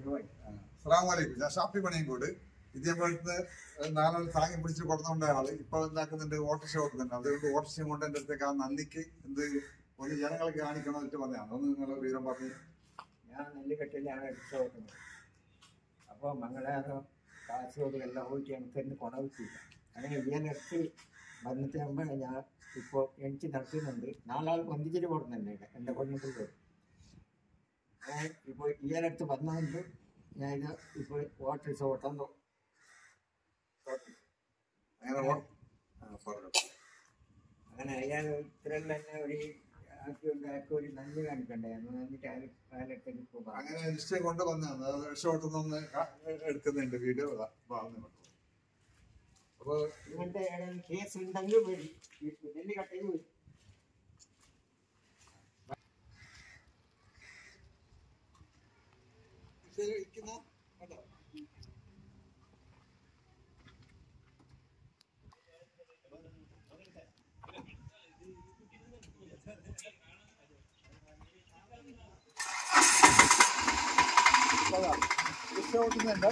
അസ്സലാമലൈക്കും. ഞാൻ ഷാപ്പി പണിയങ്കോട്. ഇതേപോലത്തെ നാളെ താങ്ങി പിടിച്ച് കൊടുത്തോണ്ട ആള് ഇപ്പൊ എന്താക്കുന്നുണ്ട്, ഓട്ടോറിക്ഷ ഓടുന്നുണ്ട്. അതുകൊണ്ട് ഓട്ടോറിക്ഷ കൊണ്ട് എന്റെ അടുത്തേക്ക് ആ നന്ദിക്ക് ഒന്ന് ജനങ്ങൾക്ക് കാണിക്കണം എന്നിട്ട് പറഞ്ഞതാണ്. ഒന്ന് നിങ്ങളെ വിവരം പറഞ്ഞു. ഞാൻ നെല്ലിക്കട്ടിലാണ് എടുത്ത് ഓടുന്നത്. അപ്പോൾ മംഗളാപുരം കാസർഗോഡ് എല്ലാം പോയിട്ട് എനിക്കൊന്ന് കൊണവിട്ടില്ല. അങ്ങനെ ഇതിനടുത്ത് വന്നിട്ടാകുമ്പോൾ ഞാൻ ഇപ്പോൾ എനിക്ക് നടത്തുന്നുണ്ട്. നാലാൾ ഒന്നിച്ചിട്ട് കൊടുക്കുന്നുണ്ട് എൻ്റെ കുടുംബത്തിൽ. ഞാൻ ഇപ്പോൾ ഇതിനടുത്ത് വന്നുകൊണ്ട് ഞാൻ ഇത് ഇപ്പോൾ ഓട്ടോറിക്ഷ ഓട്ടാൻ അങ്ങനെ അയാൾ ഇത്രയും തന്നെ ഒരു ഒരു നന്ദി കാണിക്കണ്ടായിരുന്നു. എന്നിട്ട് അയാളെടുത്തേക്ക് പോകാം. അങ്ങനെ നിശ്ചയം കൊണ്ട് വന്നതാണ്. ഷോട്ടൊന്ന് എടുക്കുന്നുണ്ട് വീഡിയോ. അപ്പൊ ഇങ്ങനത്തെ കേസ് ഉണ്ടെങ്കിൽ വരും, നെല്ലിക്കട്ടയിൽ വരും. ഇഷ്ടപ്പെടുന്നുണ്ടോ?